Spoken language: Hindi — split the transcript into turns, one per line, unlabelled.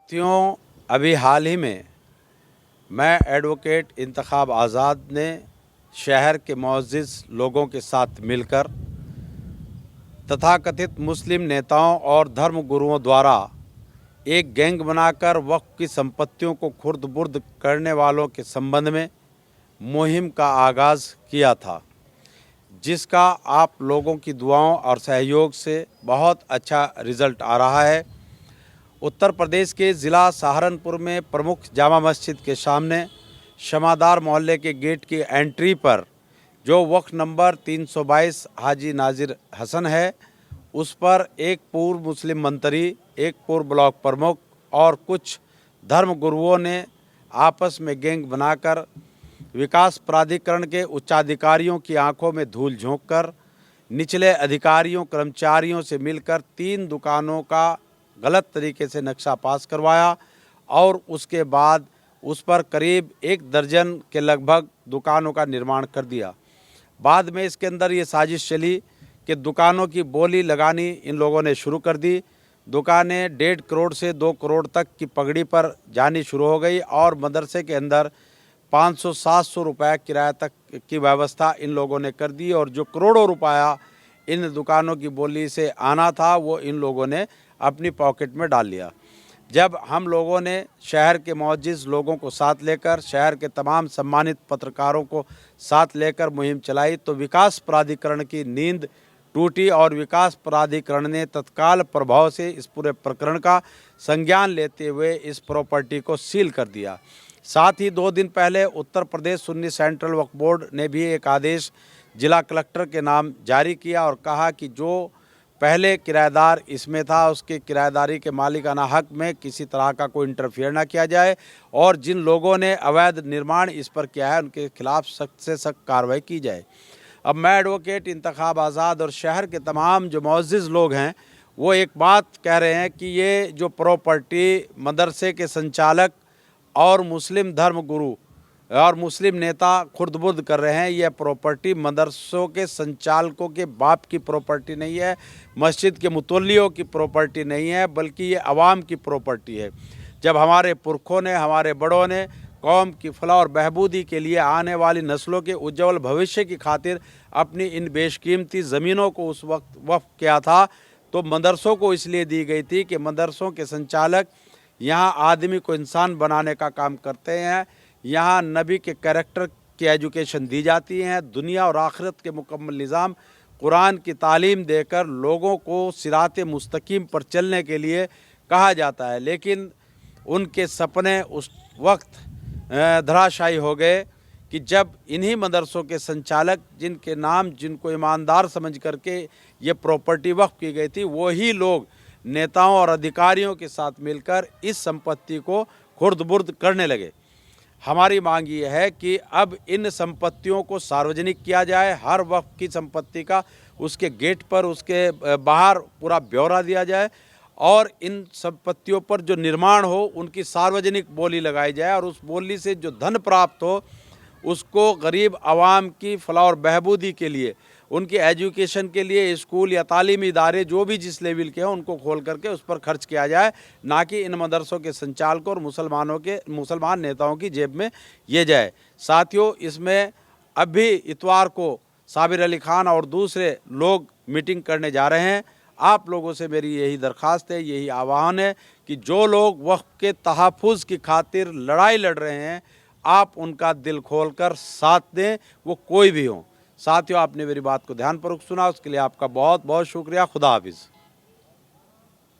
साथियों, अभी हाल ही में मैं एडवोकेट इंतखाब आज़ाद ने शहर के मुअज़्ज़िज़ लोगों के साथ मिलकर तथाकथित मुस्लिम नेताओं और धर्म गुरुओं द्वारा एक गैंग बनाकर वक्फ की संपत्तियों को खुर्द-बुर्द करने वालों के संबंध में मुहिम का आगाज़ किया था, जिसका आप लोगों की दुआओं और सहयोग से बहुत अच्छा रिज़ल्ट आ रहा है। उत्तर प्रदेश के ज़िला सहारनपुर में प्रमुख जामा मस्जिद के सामने शमादार मोहल्ले के गेट की एंट्री पर जो वक्फ नंबर 322 हाजी नाजिर हसन है, उस पर एक पूर्व मुस्लिम मंत्री, एक पूर्व ब्लॉक प्रमुख और कुछ धर्म गुरुओं ने आपस में गैंग बनाकर विकास प्राधिकरण के उच्चाधिकारियों की आंखों में धूल झोंककर निचले अधिकारियों कर्मचारियों से मिलकर 3 दुकानों का गलत तरीके से नक्शा पास करवाया और उसके बाद उस पर करीब 1 दर्जन के लगभग दुकानों का निर्माण कर दिया। बाद में इसके अंदर ये साजिश चली कि दुकानों की बोली लगानी इन लोगों ने शुरू कर दी। दुकानें 1.5 करोड़ से 2 करोड़ तक की पगड़ी पर जानी शुरू हो गई और मदरसे के अंदर 500-700 रुपये किराया तक की व्यवस्था इन लोगों ने कर दी और जो करोड़ों रुपया इन दुकानों की बोली से आना था वो इन लोगों ने अपनी पॉकेट में डाल लिया। जब हम लोगों ने शहर के मुअज़्ज़िज़ लोगों को साथ लेकर, शहर के तमाम सम्मानित पत्रकारों को साथ लेकर मुहिम चलाई तो विकास प्राधिकरण की नींद टूटी और विकास प्राधिकरण ने तत्काल प्रभाव से इस पूरे प्रकरण का संज्ञान लेते हुए इस प्रॉपर्टी को सील कर दिया। साथ ही 2 दिन पहले उत्तर प्रदेश सुन्नी सेंट्रल वक्फ बोर्ड ने भी एक आदेश जिला कलेक्टर के नाम जारी किया और कहा कि जो पहले किराएदार इसमें था उसके किराएदारी के मालिकाना हक में किसी तरह का कोई इंटरफेयर ना किया जाए और जिन लोगों ने अवैध निर्माण इस पर किया है उनके खिलाफ सख्त से सख्त कार्रवाई की जाए। अब मैं एडवोकेट इंतखाब आज़ाद और शहर के तमाम जो मुअज़्ज़िज़ लोग हैं वो एक बात कह रहे हैं कि ये जो प्रॉपर्टी मदरसे के संचालक और मुस्लिम धर्म गुरु और मुस्लिम नेता खुर्द-बुर्द कर रहे हैं, यह प्रॉपर्टी मदरसों के संचालकों के बाप की प्रॉपर्टी नहीं है, मस्जिद के मुतल्लियों की प्रॉपर्टी नहीं है, बल्कि ये अवाम की प्रॉपर्टी है। जब हमारे पुरखों ने, हमारे बड़ों ने कौम की फलाह और बहबूदी के लिए आने वाली नस्लों के उज्ज्वल भविष्य की खातिर अपनी इन बेशकीमती ज़मीनों को उस वक्त वक्फ किया था, तो मदरसों को इसलिए दी गई थी कि मदरसों के संचालक यहाँ आदमी को इंसान बनाने का काम करते हैं। यहाँ नबी के कैरेक्टर की एजुकेशन दी जाती है। दुनिया और आखिरत के मुकम्मल निज़ाम कुरान की तालीम देकर लोगों को सिराते मुस्तकीम पर चलने के लिए कहा जाता है, लेकिन उनके सपने उस वक्त धराशायी हो गए कि जब इन्हीं मदरसों के संचालक जिनके नाम जिनको ईमानदार समझ करके ये प्रॉपर्टी वक्फ की गई थी, वही लोग नेताओं और अधिकारियों के साथ मिलकर इस संपत्ति को खुर्द-बुर्द करने लगे। हमारी मांग ये है कि अब इन संपत्तियों को सार्वजनिक किया जाए, हर वक्त की संपत्ति का उसके गेट पर, उसके बाहर पूरा ब्यौरा दिया जाए और इन संपत्तियों पर जो निर्माण हो उनकी सार्वजनिक बोली लगाई जाए और उस बोली से जो धन प्राप्त हो उसको गरीब आवाम की फलाह और बहबूदी के लिए, उनकी एजुकेशन के लिए स्कूल या तालीमी इदारे जो भी जिस लेवल के हैं उनको खोल करके उस पर खर्च किया जाए, ना कि इन मदरसों के संचालकों और मुसलमान नेताओं की जेब में ये जाए। साथियों, इसमें अभी इतवार को साबिर अली खान और दूसरे लोग मीटिंग करने जा रहे हैं। आप लोगों से मेरी यही दरख्वास्त है, यही आह्वान है कि जो लोग वक्फ के तहफ़्फ़ुज़ की खातिर लड़ाई लड़ रहे हैं, आप उनका दिल खोलकर साथ दें, वो कोई भी हो। साथियों, आपने मेरी बात को ध्यानपूर्वक सुना, उसके लिए आपका बहुत बहुत शुक्रिया। खुदा हाफिज़।